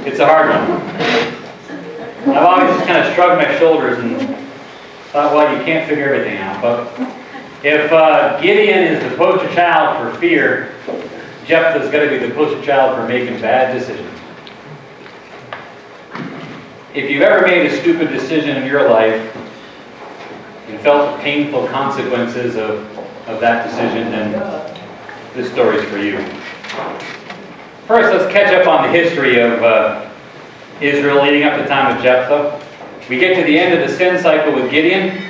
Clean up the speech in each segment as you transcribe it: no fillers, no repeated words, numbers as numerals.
It's a hard one. I've always just kind of shrugged my shoulders and thought, well, you can't figure everything out. But if Gideon is the poster child for fear, Jephthah's got to be the poster child for making bad decisions. If you've ever made a stupid decision in your life and felt the painful consequences of that decision, then this story's for you. First, let's catch up on the history of Israel leading up to the time of Jephthah. We get to the end of the sin cycle with Gideon.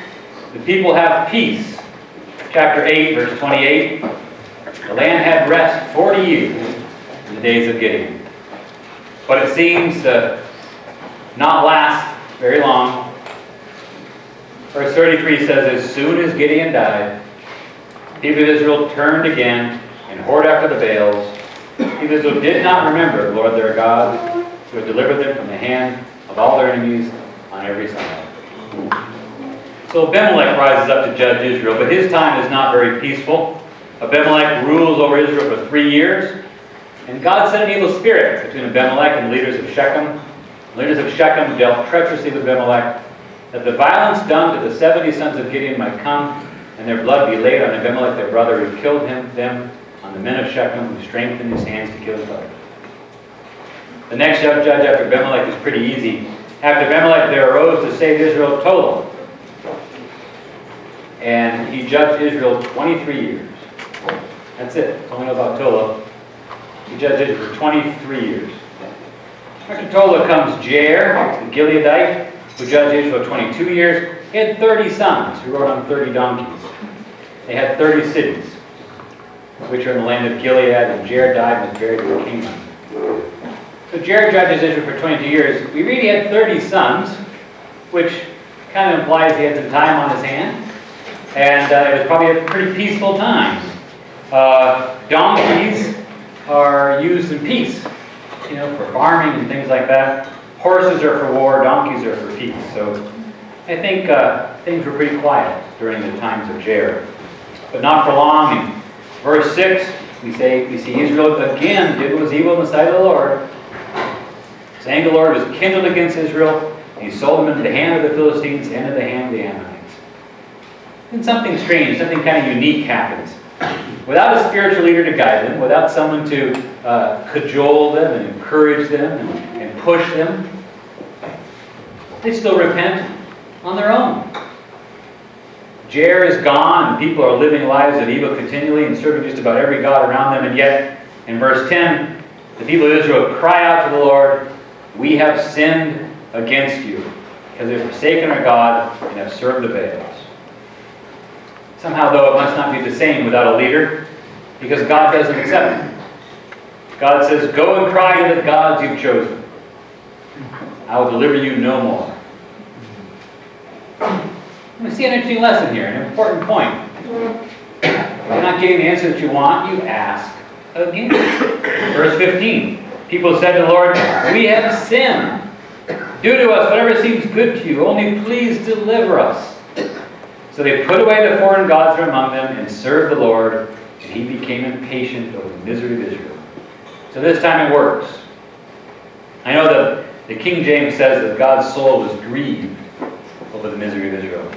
The people have peace. Chapter 8, verse 28. The land had rest 40 years in the days of Gideon. But it seems to not last very long. Verse 33 says, as soon as Gideon died, the people of Israel turned again and whored after the Baals. The people of Israel did not remember the Lord their God, who had delivered them from the hand of all their enemies on every side. So Abimelech rises up to judge Israel, but his time is not very peaceful. Abimelech rules over Israel for 3 years, and God sent an evil spirit between Abimelech and the leaders of Shechem. The leaders of Shechem dealt treacherously with Abimelech, that the violence done to the 70 sons of Gideon might come, and their blood be laid on Abimelech their brother, who killed them, on the men of Shechem, who strengthened his hands to kill his brother. The next judge after Abimelech is pretty easy. After Abimelech, there arose to save Israel Tola. And he judged Israel 23 years. That's it. That's all we know about Tola. He judged Israel for 23 years. After Tola comes Jair, the Gileadite, who judged Israel 22 years. He had 30 sons who rode on 30 donkeys. They had 30 cities, which are in the land of Gilead, and Jair died and was buried in the kingdom. So Jair judges Israel for 22 years. We read he had 30 sons, which kind of implies he had some time on his hand. And it was probably a pretty peaceful time. Donkeys are used in peace, for farming and things like that. Horses are for war, donkeys are for peace. So I think things were pretty quiet during the times of Jair. But not for long. In verse 6, we see Israel again did what was evil in the sight of the Lord. The anger of the Lord was kindled against Israel, and he sold them into the hand of the Philistines and into the hand of the Ammonites. And something strange, something kind of unique happens. Without a spiritual leader to guide them, without someone to cajole them and encourage them and push them, they still repent on their own. Jair is gone, and people are living lives of evil continually and serving just about every god around them. And yet, in verse 10, the people of Israel cry out to the Lord, we have sinned against you, because they have forsaken our God and have served the Baals. Somehow, though, it must not be the same without a leader, because God doesn't accept it. God says, go and cry to the gods you've chosen. I will deliver you no more. We see an interesting lesson here, an important point. If you're not getting the answer that you want, you ask again. Verse 15. People said to the Lord, we have sinned. Do to us whatever seems good to you. Only please deliver us. So they put away the foreign gods from among them and served the Lord, and he became impatient over the misery of Israel. So this time it works. I know that the King James says that God's soul was grieved over the misery of Israel.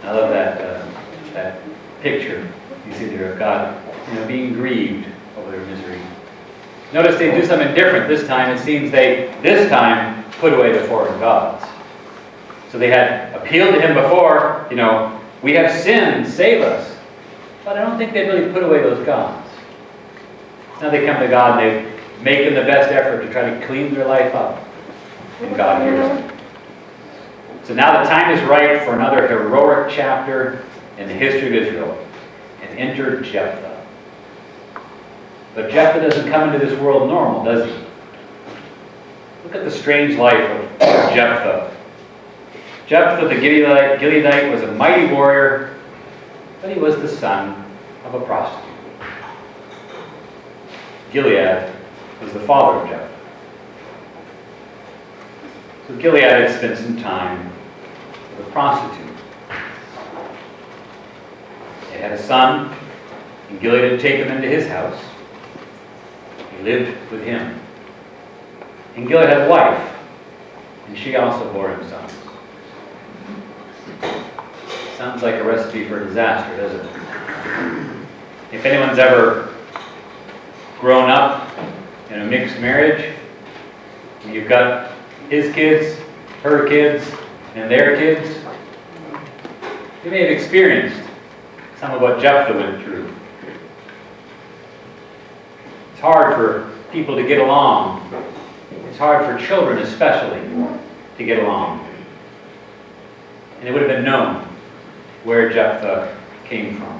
I love that picture you see there of God being grieved over their misery. Notice they do something different this time. It seems they, this time, put away the foreign gods. So they had appealed to him before, we have sinned, save us. But I don't think they really put away those gods. Now they come to God and they make them the best effort to try to clean their life up. And God hears them. So now the time is right for another heroic chapter in the history of Israel. And enter Jephthah. But Jephthah doesn't come into this world normal, does he? Look at the strange life of Jephthah. Jephthah the Gileadite was a mighty warrior, but he was the son of a prostitute. Gilead was the father of Jephthah. So Gilead had spent some time with a prostitute. They had a son, and Gilead had taken him into his house. He lived with him. And Gilead had a wife, and she also bore him sons. Sounds like a recipe for disaster, doesn't it? If anyone's ever grown up in a mixed marriage, you've got his kids, her kids, and their kids, you may have experienced some of what Jephthah went through. It's hard for people to get along. It's hard for children especially to get along. And it would have been known where Jephthah came from.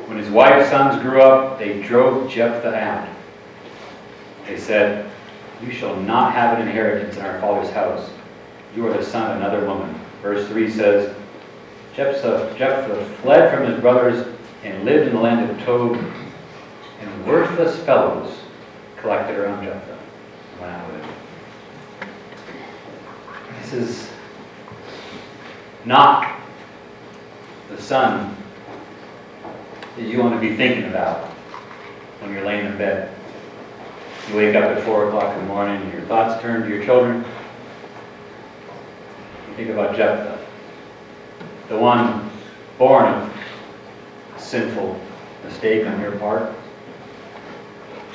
When his wife's sons grew up, they drove Jephthah out. They said, "You shall not have an inheritance in our father's house. You are the son of another woman." Verse 3 says, Jephthah fled from his brothers and lived in the land of Tob, and worthless fellows collected around Jephthah and went out with him. This is not the son that you want to be thinking about when you're laying in bed. You wake up at 4 o'clock in the morning and your thoughts turn to your children. You think about Jephthah, the one born of a sinful mistake on your part,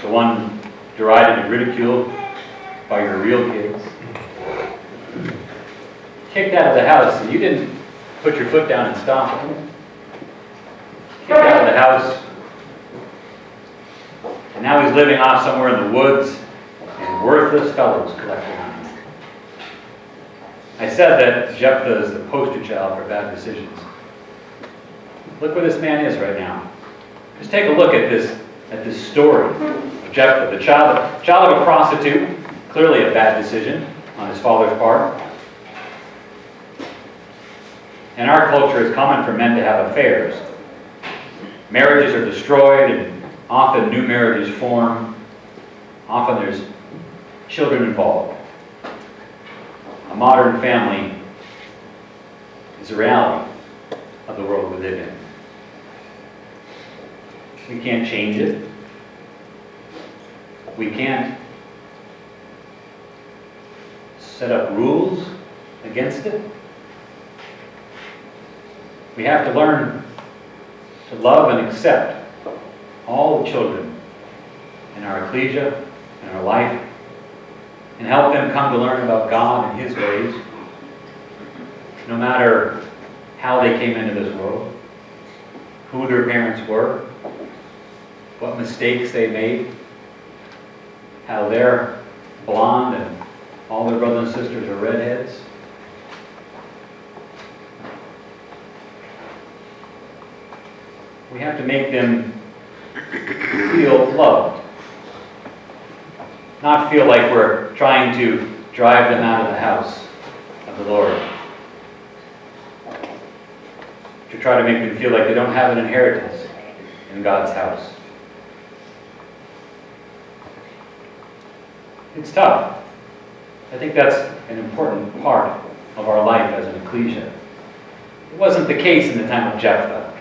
the one derided and ridiculed by your real kids, kicked out of the house and you didn't put your foot down and stop him. Kicked out of the house, and now he's living off somewhere in the woods, and worthless fellows collecting on him. I said that Jephthah is the poster child for bad decisions. Look where this man is right now. Just take a look at this story of Jephthah, the child of a prostitute, clearly a bad decision on his father's part. In our culture, it's common for men to have affairs. Marriages are destroyed, and often new marriages form. Often there's children involved. A modern family is a reality of the world we live in. We can't change it. We can't set up rules against it. We have to learn to love and accept all the children in our ecclesia, in our life, and help them come to learn about God and His ways, no matter how they came into this world, who their parents were, what mistakes they made, how they're blonde and all their brothers and sisters are redheads. We have to make them feel loved. Not feel like we're trying to drive them out of the house of the Lord. To try to make them feel like they don't have an inheritance in God's house. It's tough. I think that's an important part of our life as an ecclesia. It wasn't the case in the time of Jephthah.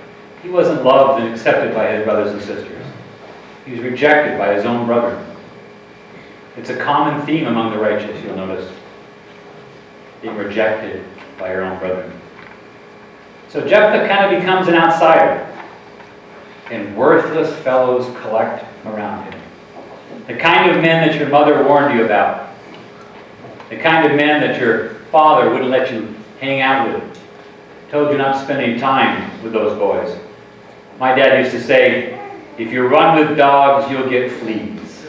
He wasn't loved and accepted by his brothers and sisters. He was rejected by his own brethren. It's a common theme among the righteous, you'll notice. Being rejected by your own brethren. So Jephthah kind of becomes an outsider. And worthless fellows collect around him. The kind of men that your mother warned you about. The kind of men that your father wouldn't let you hang out with. Told you not to spend any time with those boys. My dad used to say, if you run with dogs, you'll get fleas.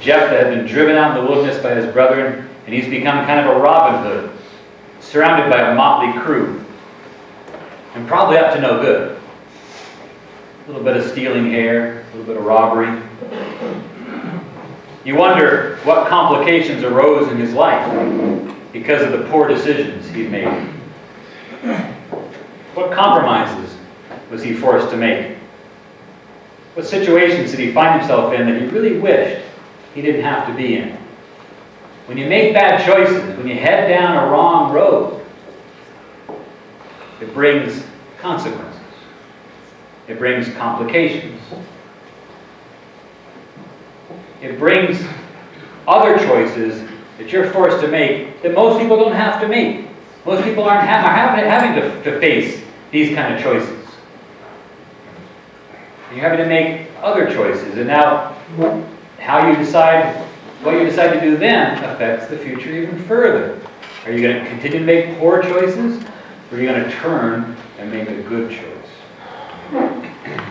Jephthah had been driven out in the wilderness by his brethren, and he's become kind of a Robin Hood, surrounded by a motley crew, and probably up to no good. A little bit of stealing hair, a little bit of robbery. You wonder what complications arose in his life because of the poor decisions he'd made. What compromises was he forced to make? What situations did he find himself in that he really wished he didn't have to be in? When you make bad choices, when you head down a wrong road, it brings consequences. It brings complications. it brings other choices that you're forced to make that most people don't have to make. Most people aren't having to face these kind of choices. You're having to make other choices. And now, how you decide, what you decide to do then affects the future even further. Are you going to continue to make poor choices? Or are you going to turn and make a good choice?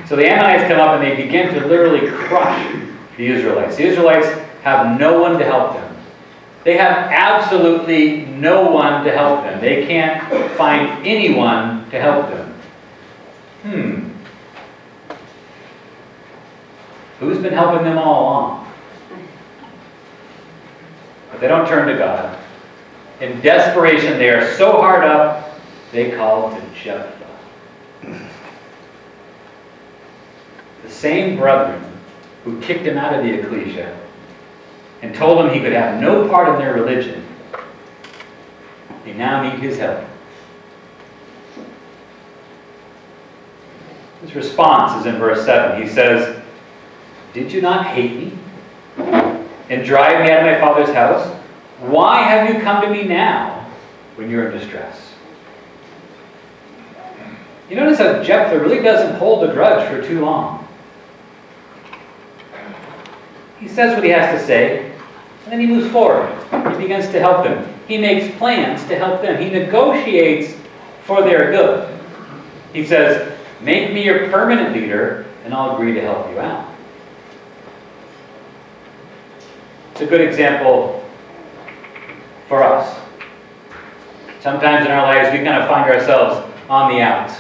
So the Ammonites come up and they begin to literally crush the Israelites. The Israelites have no one to help them. They have absolutely no one to help them. They can't find anyone to help them. Who's been helping them all along? But they don't turn to God. In desperation, they are so hard up, they call to Jephthah. The same brethren who kicked him out of the ecclesia and told him he could have no part in their religion, they now need his help. His response is in verse 7. He says, "Did you not hate me and drive me out of my father's house? Why have you come to me now when you're in distress?" You notice how Jephthah really doesn't hold a grudge for too long. He says what he has to say, and then he moves forward. He begins to help them. He makes plans to help them. He negotiates for their good. He says, "Make me your permanent leader, and I'll agree to help you out." It's a good example for us. Sometimes in our lives we kind of find ourselves on the outs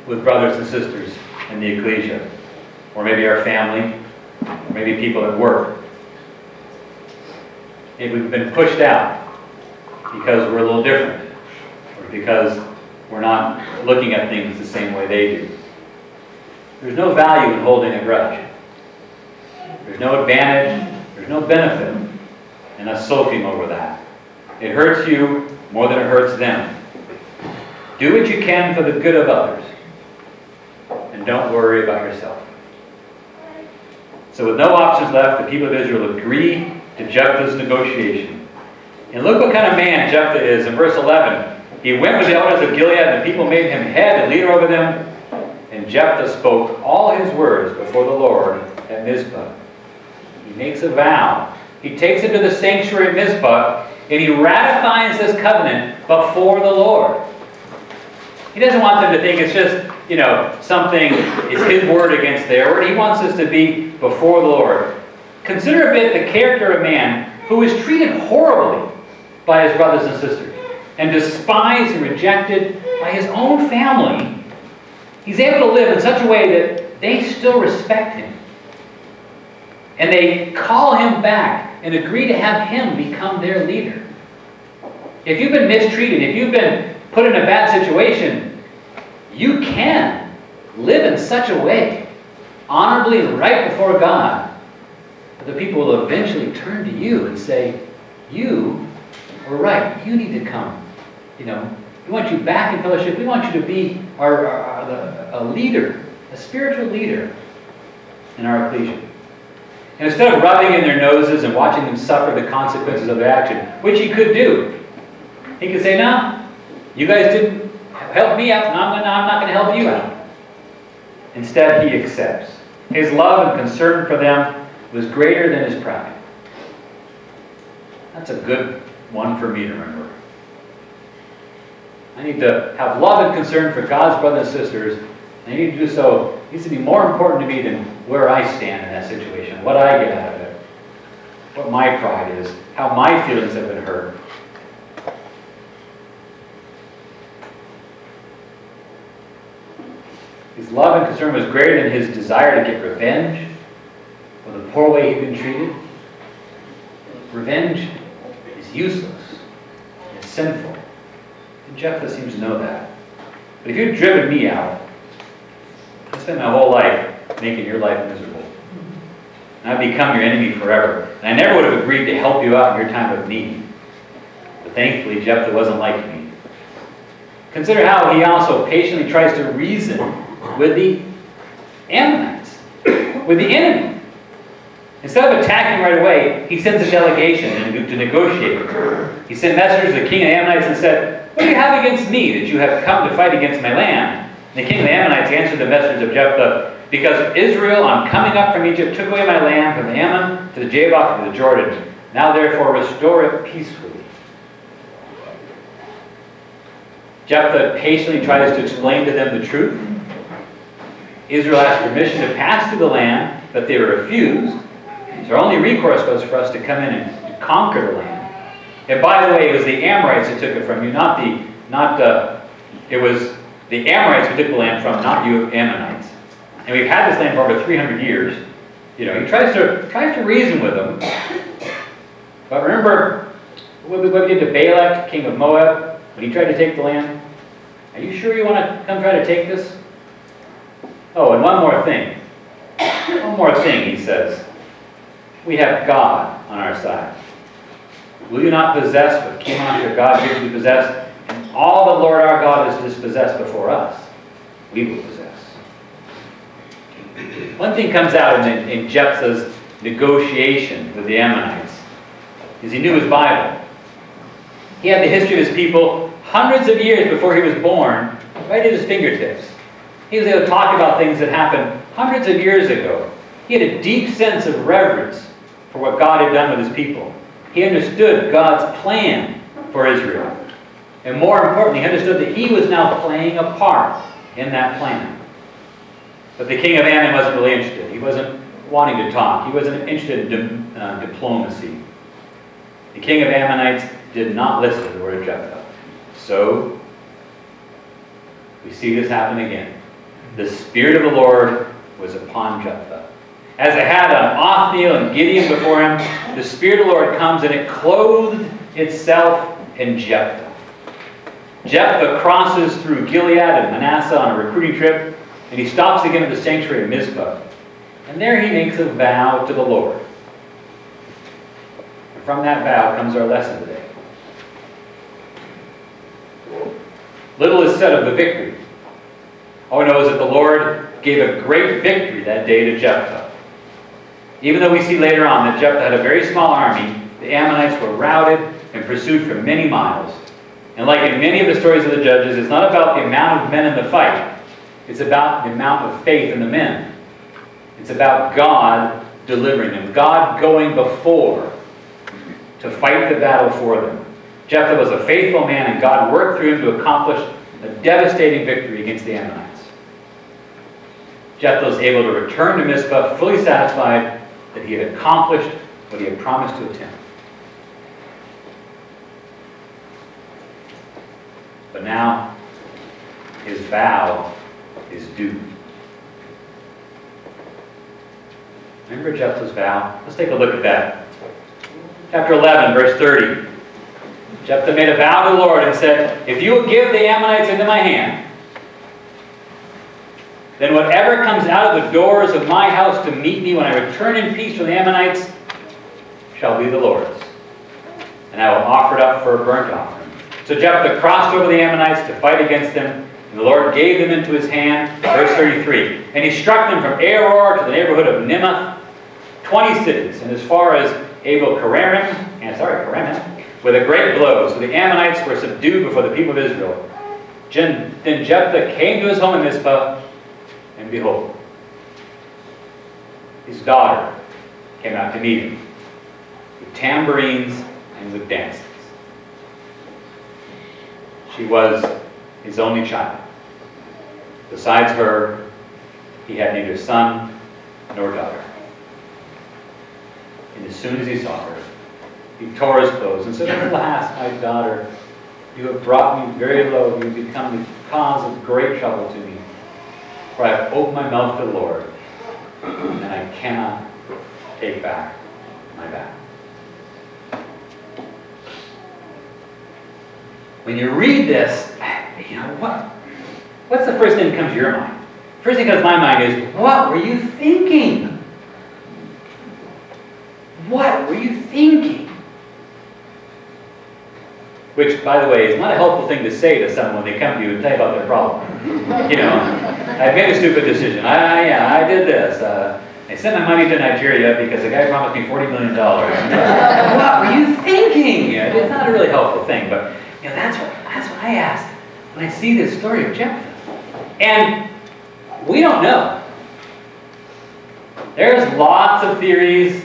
with brothers and sisters in the ecclesia, or maybe our family, or maybe people at work. Maybe we've been pushed out because we're a little different, or because we're not looking at things the same way they do. There's no value in holding a grudge. There's no advantage, there's no benefit in us sulking over that. It hurts you more than it hurts them. Do what you can for the good of others, and don't worry about yourself. So with no options left, the people of Israel agree to Jephthah's negotiation. And look what kind of man Jephthah is. In verse 11, he went with the elders of Gilead, and the people made him head and leader over them. And Jephthah spoke all his words before the Lord at Mizpah. He makes a vow. He takes him to the sanctuary at Mizpah, and he ratifies this covenant before the Lord. He doesn't want them to think it's just, something is his word against their word. He wants us to be before the Lord. Consider a bit the character of a man who is treated horribly by his brothers and sisters, and despised and rejected by his own family. He's able to live in such a way that they still respect him. And they call him back and agree to have him become their leader. If you've been mistreated, if you've been put in a bad situation, you can live in such a way, honorably and right before God, that the people will eventually turn to you and say, "You were right. You need to come. We want you back in fellowship. We want you to be a leader, a spiritual leader in our ecclesia." And instead of rubbing in their noses and watching them suffer the consequences of their action, which he could do, he could say, "No, you guys didn't help me out, and I'm not going to help you out." Instead, he accepts. His love and concern for them was greater than his pride. That's a good one for me to remember. I need to have love and concern for God's brothers and sisters. And I need to do so. It needs to be more important to me than where I stand in that situation, what I get out of it, what my pride is, how my feelings have been hurt. His love and concern was greater than his desire to get revenge for the poor way he'd been treated. Revenge is useless. It's sinful. And Jephthah seems to know that. But if you've driven me out, I spent my whole life making your life miserable. And I've become your enemy forever. And I never would have agreed to help you out in your time of need. But thankfully, Jephthah wasn't like me. Consider how he also patiently tries to reason with the Ammonites, with the enemy. Instead of attacking right away, he sends a delegation to negotiate. He sent messengers to the king of the Ammonites and said, "What do you have against me that you have come to fight against my land?" And the king of the Ammonites answered the messengers of Jephthah, "Because of Israel, on coming up from Egypt, took away my land from the Ammon to the Jabbok to the Jordan. Now therefore restore it peacefully." Jephthah patiently tries to explain to them the truth. Israel asked permission to pass through the land, but they refused. So our only recourse was for us to come in and to conquer the land. And by the way, it was the Amorites who took it from you, it was the Amorites who took the land from, not you Ammonites. And we've had this land for over 300 years. He tries to reason with them. But remember what we did to Balak, king of Moab, when he tried to take the land? Are you sure you want to come try to take this? Oh, and one more thing. One more thing, he says. We have God on our side. Will you not possess what Chemosh your God gives you to possess? And all the Lord our God has dispossessed before us, we will possess. One thing comes out in Jephthah's negotiation with the Ammonites is he knew his Bible. He had the history of his people hundreds of years before he was born right at his fingertips. He was able to talk about things that happened hundreds of years ago. He had a deep sense of reverence for what God had done with his people. He understood God's plan for Israel. And more importantly, he understood that he was now playing a part in that plan. But the king of Ammon wasn't really interested. He wasn't wanting to talk. He wasn't interested in diplomacy. The king of Ammonites did not listen to the word of Jephthah. So, we see this happen again. The Spirit of the Lord was upon Jephthah. As it had on Othniel and Gideon before him, the Spirit of the Lord comes and it clothed itself in Jephthah. Jephthah crosses through Gilead and Manasseh on a recruiting trip, and he stops again at the sanctuary of Mizpah. And there he makes a vow to the Lord. And from that vow comes our lesson today. Little is said of the victory. All we know is that the Lord gave a great victory that day to Jephthah. Even though we see later on that Jephthah had a very small army, the Ammonites were routed and pursued for many miles. And like in many of the stories of the Judges, it's not about the amount of men in the fight. It's about the amount of faith in the men. It's about God delivering them, God going before to fight the battle for them. Jephthah was a faithful man, and God worked through him to accomplish a devastating victory against the Ammonites. Jephthah was able to return to Mizpah fully satisfied that he had accomplished what he had promised to attempt. But now, his vow is due. Remember Jephthah's vow? Let's take a look at that. Chapter 11, verse 30. Jephthah made a vow to the Lord and said, "If you will give the Ammonites into my hand, then whatever comes out of the doors of my house to meet me when I return in peace from the Ammonites shall be the Lord's. And I will offer it up for a burnt offering." So Jephthah crossed over the Ammonites to fight against them, and the Lord gave them into his hand. Verse 33. And he struck them from Aroer to the neighborhood of Nimmath, 20 cities, and as far as Abel-Keramim, with a great blow. So the Ammonites were subdued before the people of Israel. Then Jephthah came to his home in Mizpah, and behold, his daughter came out to meet him with tambourines and with dances. She was his only child. Besides her, he had neither son nor daughter. And as soon as he saw her, he tore his clothes and said, "Alas, my daughter, you have brought me very low. You have become the cause of great trouble to me. For I have opened my mouth to the Lord, and I cannot take back my vow." When you read this, what's the first thing that comes to your mind? First thing that comes to my mind is, what were you thinking? What were you thinking? Which, by the way, is not a helpful thing to say to someone when they come to you and tell you about their problem. I made a stupid decision. I did this. I sent my money to Nigeria because the guy promised me $40 million. What were you thinking? It's not a really helpful thing, but that's what I asked when I see this story of Jephthah. And we don't know. There's lots of theories.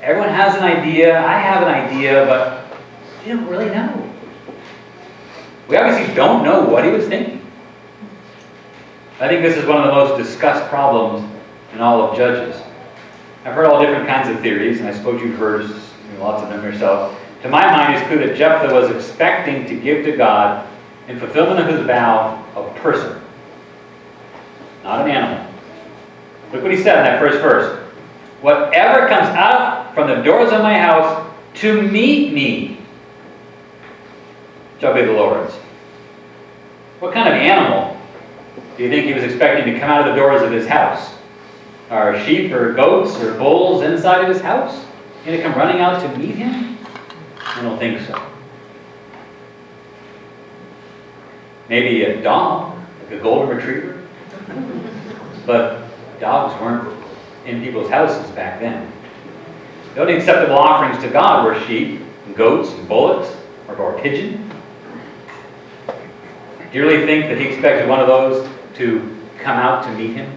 Everyone has an idea. I have an idea, but we don't really know. We obviously don't know what he was thinking. I think this is one of the most discussed problems in all of Judges. I've heard all different kinds of theories, and I suppose you've heard lots of them yourself. To my mind, it's clear that Jephthah was expecting to give to God, in fulfillment of his vow, a person, not an animal. Look what he said in that first verse. Whatever comes out from the doors of my house to meet me shall be the Lord's. What kind of animal do you think he was expecting to come out of the doors of his house? Are sheep or goats or bulls inside of his house going to come running out to meet him? I don't think so. Maybe a dog, like a golden retriever. But dogs weren't in people's houses back then. The only acceptable offerings to God were sheep, and goats, and bullocks, or a pigeon. Do you really think that he expected one of those to come out to meet him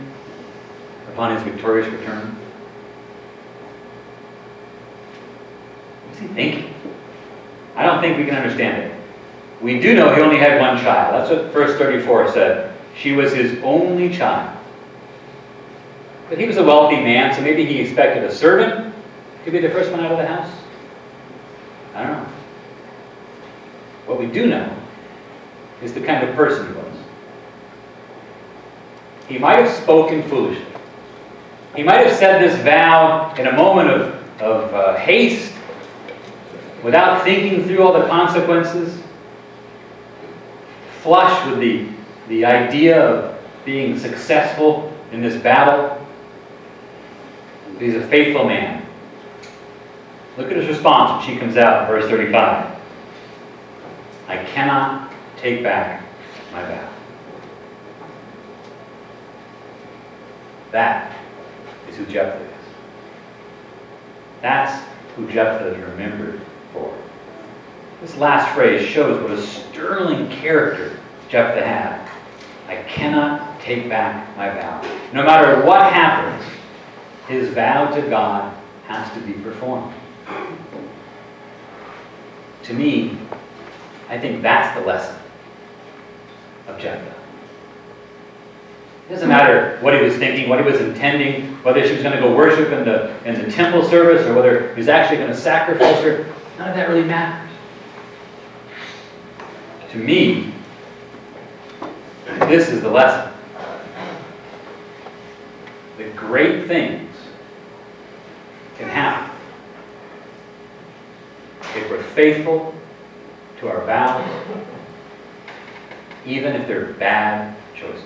upon his victorious return? What's he thinking? I don't think we can understand it. We do know he only had one child. That's what verse 34 said. She was his only child. But he was a wealthy man, so maybe he expected a servant to be the first one out of the house. I don't know. What we do know is the kind of person he was. He might have spoken foolishly. He might have said this vow in a moment of haste, without thinking through all the consequences, flush with the idea of being successful in this battle. He's a faithful man. Look at his response when she comes out in verse 35. I cannot take back my vow. That is who Jephthah is. That's who Jephthah is remembered for. This last phrase shows what a sterling character Jephthah had. I cannot take back my vow. No matter what happens, his vow to God has to be performed. To me, I think that's the lesson of Jephthah. It doesn't matter what he was thinking, what he was intending, whether she was going to go worship in the temple service or whether he was actually going to sacrifice her. None of that really matters. To me, this is the lesson. The great things can happen if we're faithful to our vows, even if they're bad choices.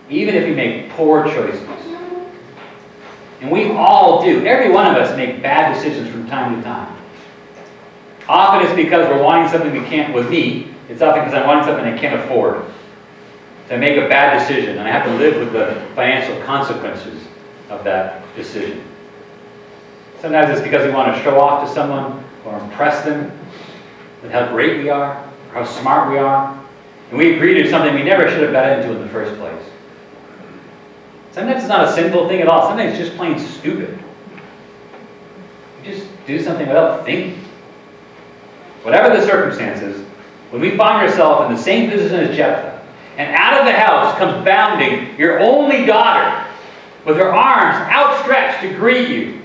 Even if we make poor choices. And we all do. Every one of us make bad decisions from time to time. Often it's because we're wanting something we can't, with me, it's often because I'm wanting something I can't afford. So I make a bad decision and I have to live with the financial consequences of that decision. Sometimes it's because we want to show off to someone or impress them with how great we are, or how smart we are. And we agree to something we never should have got into in the first place. Sometimes it's not a sinful thing at all. Sometimes it's just plain stupid. You just do something without thinking. Whatever the circumstances, when we find ourselves in the same position as Jephthah, and out of the house comes bounding your only daughter with her arms outstretched to greet you,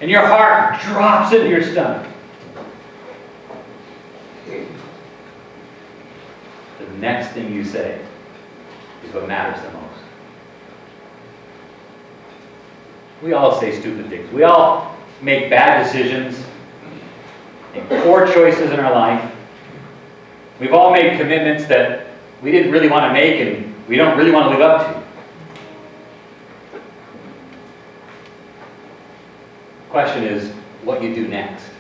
and your heart drops into your stomach, the next thing you say is what matters the most. We all say stupid things. We all make bad decisions, make poor choices in our life. We've all made commitments that we didn't really want to make and we don't really want to live up to. The question is what you do next.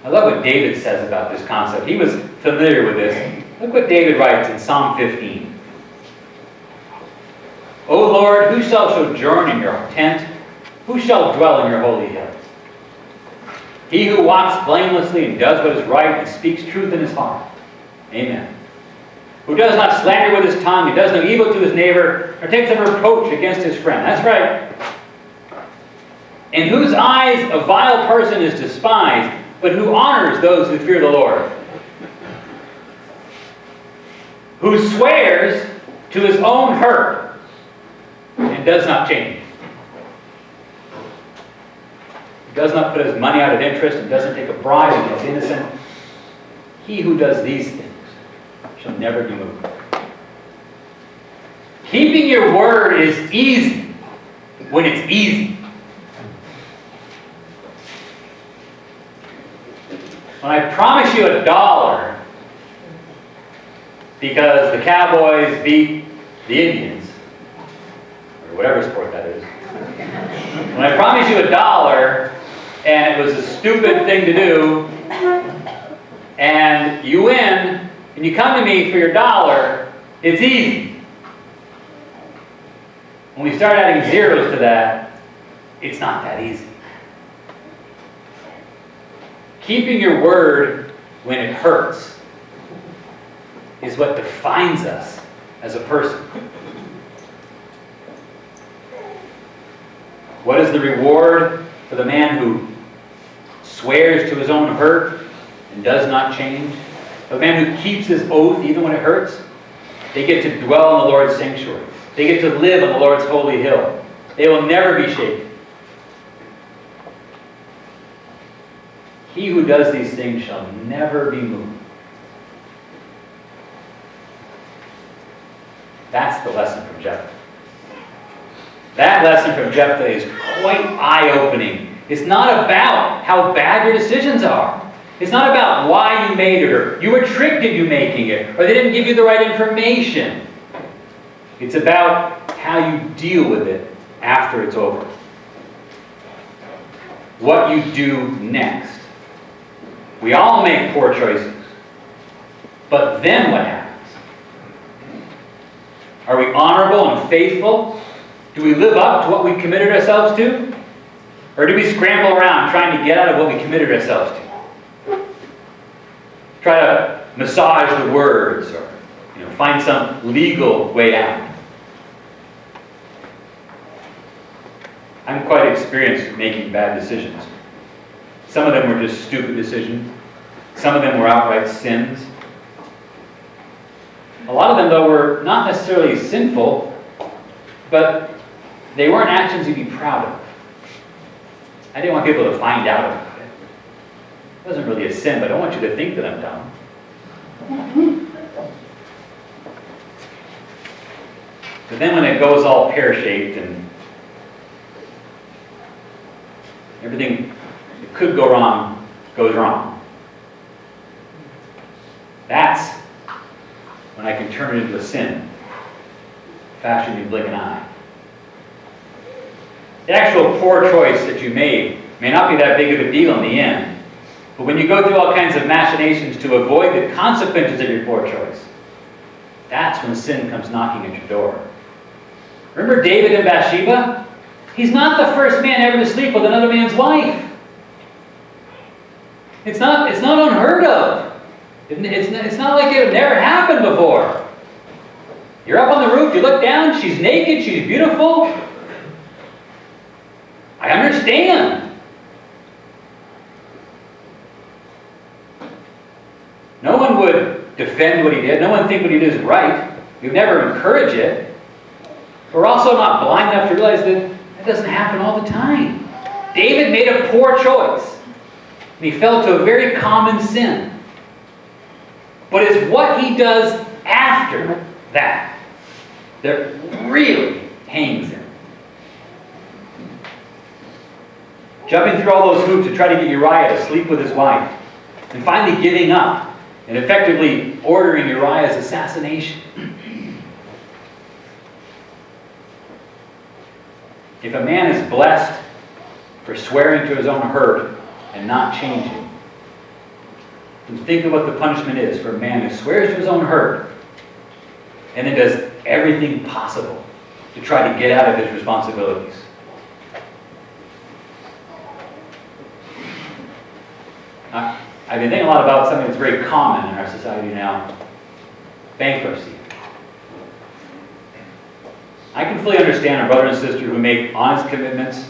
I love what David says about this concept. He was familiar with this. Look what David writes in Psalm 15. O Lord, who shall sojourn in your tent? Who shall dwell in your holy hill? He who walks blamelessly and does what is right and speaks truth in his heart. Amen. Who does not slander with his tongue, and does no evil to his neighbor, or takes up reproach against his friend. That's right. In whose eyes a vile person is despised, but who honors those who fear the Lord. Who swears to his own hurt and does not change. Does not put his money out of interest and doesn't take a bribe against innocent. He who does these things shall never be moved. Keeping your word is easy when it's easy. When I promise you $1 because the Cowboys beat the Indians, or whatever sport that is. When I promise you $1 and it was a stupid thing to do, and you win, and you come to me for your $1, it's easy. When we start adding zeros to that, it's not that easy. Keeping your word when it hurts is what defines us as a person. What is the reward for the man who swears to his own hurt and does not change? The man who keeps his oath even when it hurts? They get to dwell in the Lord's sanctuary. They get to live on the Lord's holy hill. They will never be shaken. He who does these things shall never be moved. That's the lesson from Jephthah. That lesson from Jephthah is quite eye-opening. It's not about how bad your decisions are. It's not about why you made it, or you were tricked into making it, or they didn't give you the right information. It's about how you deal with it after it's over. What you do next. We all make poor choices. But then what happens? Are we honorable and faithful? Do we live up to what we committed ourselves to? Or do we scramble around trying to get out of what we committed ourselves to? Try to massage the words, or find some legal way out. I'm quite experienced at making bad decisions. Some of them were just stupid decisions. Some of them were outright sins. A lot of them, though, were not necessarily sinful, but they weren't actions you'd be proud of. I didn't want people to find out about it. It wasn't really a sin, but I don't want you to think that I'm dumb. But then when it goes all pear-shaped and everything that could go wrong goes wrong, that's when I can turn it into a sin faster than you blink an eye. The actual poor choice that you made may not be that big of a deal in the end, but when you go through all kinds of machinations to avoid the consequences of your poor choice, that's when sin comes knocking at your door. Remember David and Bathsheba? He's not the first man ever to sleep with another man's wife. It's not unheard of. It's not like it had never happened before. You're up on the roof, you look down, she's naked, she's beautiful. I understand. No one would defend what he did. No one would think what he did is right. You'd never encourage it. But we're also not blind enough to realize that doesn't happen all the time. David made a poor choice. And he fell to a very common sin. But it's what he does after that really hangs him. Jumping through all those hoops to try to get Uriah to sleep with his wife. And finally giving up. And effectively ordering Uriah's assassination. If a man is blessed for swearing to his own hurt and not changing, then think of what the punishment is for a man who swears to his own hurt and then does everything possible to try to get out of his responsibilities. I've been thinking a lot about something that's very common in our society now: bankruptcy. I can fully understand a brother and sister who make honest commitments,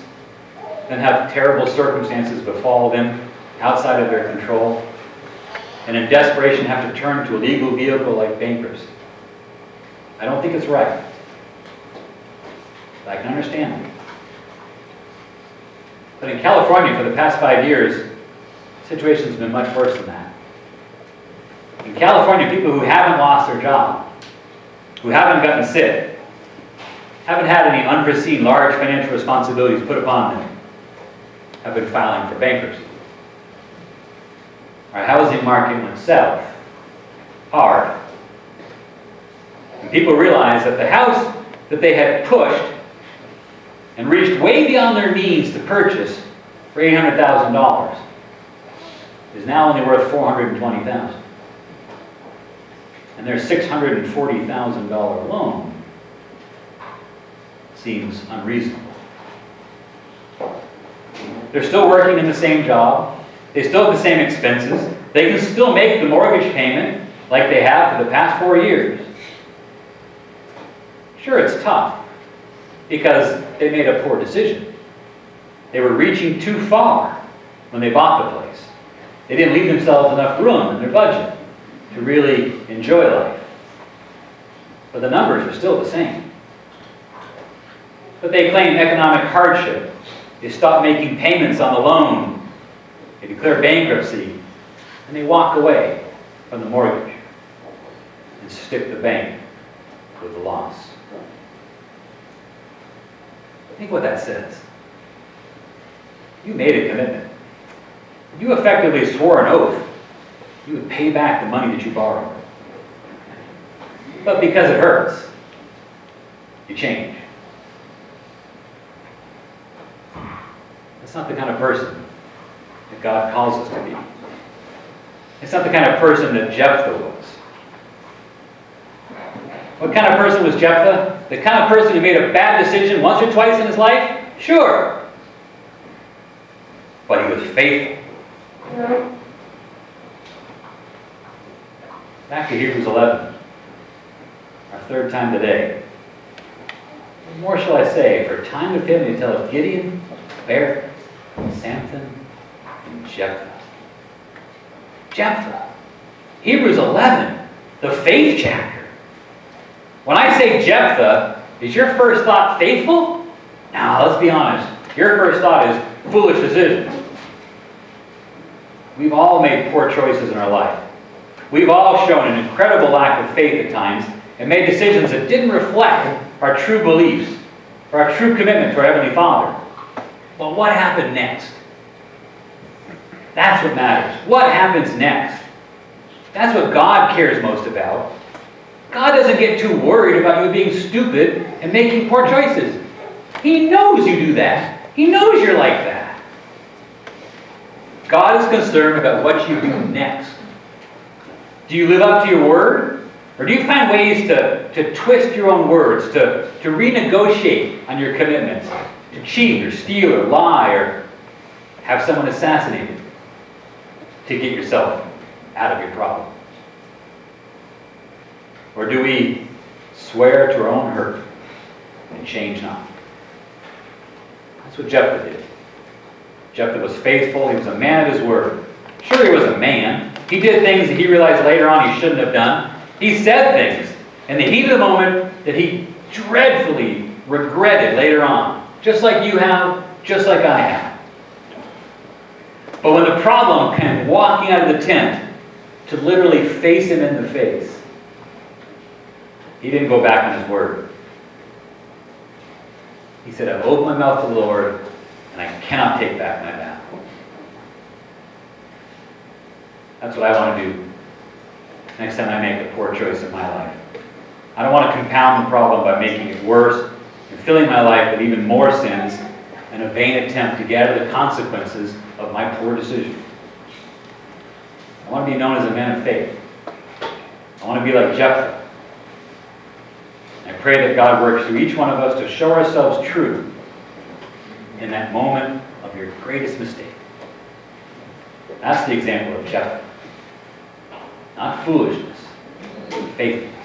then have terrible circumstances befall them outside of their control, and in desperation have to turn to a legal vehicle like bankruptcy. I don't think it's right, but I can understand it. But in California, for the past 5 years, the situation's been much worse than that. In California, people who haven't lost their job, who haven't gotten sick, haven't had any unforeseen large financial responsibilities put upon them, have been filing for bankruptcy. Our housing market went south hard. And people realized that the house that they had pushed and reached way beyond their means to purchase for $800,000 is now only worth $420,000. And their $640,000 loan seems unreasonable. They're still working in the same job. They still have the same expenses. They can still make the mortgage payment like they have for the past 4 years. Sure, it's tough because they made a poor decision. They were reaching too far when they bought the place. They didn't leave themselves enough room in their budget to really enjoy life. But the numbers are still the same. But they claim economic hardship. They stop making payments on the loan. They declare bankruptcy. And they walk away from the mortgage and stick the bank with the loss. Think what that says. You made a commitment. You effectively swore an oath you would pay back the money that you borrowed. But because it hurts, you change. That's not the kind of person that God calls us to be. It's not the kind of person that Jephthah was. What kind of person was Jephthah? The kind of person who made a bad decision once or twice in his life? Sure. But he was faithful. Back to Hebrews 11. Our third time today. What more shall I say? For time to fit me to tell of Gideon, Barak, Samson, and Jephthah. Jephthah. Hebrews 11. The faith chapter. When I say Jephthah, is your first thought faithful? Now, let's be honest. Your first thought is foolish decisions. We've all made poor choices in our life. We've all shown an incredible lack of faith at times and made decisions that didn't reflect our true beliefs or our true commitment to our Heavenly Father. But what happened next? That's what matters. What happens next? That's what God cares most about. God doesn't get too worried about you being stupid and making poor choices. He knows you do that. He knows you're like that. God is concerned about what you do next. Do you live up to your word? Or do you find ways to twist your own words, to renegotiate on your commitments, to cheat or steal or lie or have someone assassinated to get yourself out of your problem? Or do we swear to our own hurt and change not? That's what Jephthah did. Jephthah was faithful. He was a man of his word. Sure, he was a man. He did things that he realized later on he shouldn't have done. He said things in the heat of the moment that he dreadfully regretted later on. Just like you have, just like I have. But when the problem came walking out of the tent to literally face him in the face, he didn't go back on his word. He said, I've opened my mouth to the Lord, and I cannot take back my vow. That's what I want to do next time I make a poor choice in my life. I don't want to compound the problem by making it worse and filling my life with even more sins in a vain attempt to get out of the consequences of my poor decision. I want to be known as a man of faith. I want to be like Jephthah. I pray that God works through each one of us to show ourselves true in that moment of your greatest mistake. That's the example of Jephthah. Not foolishness, but faithfulness.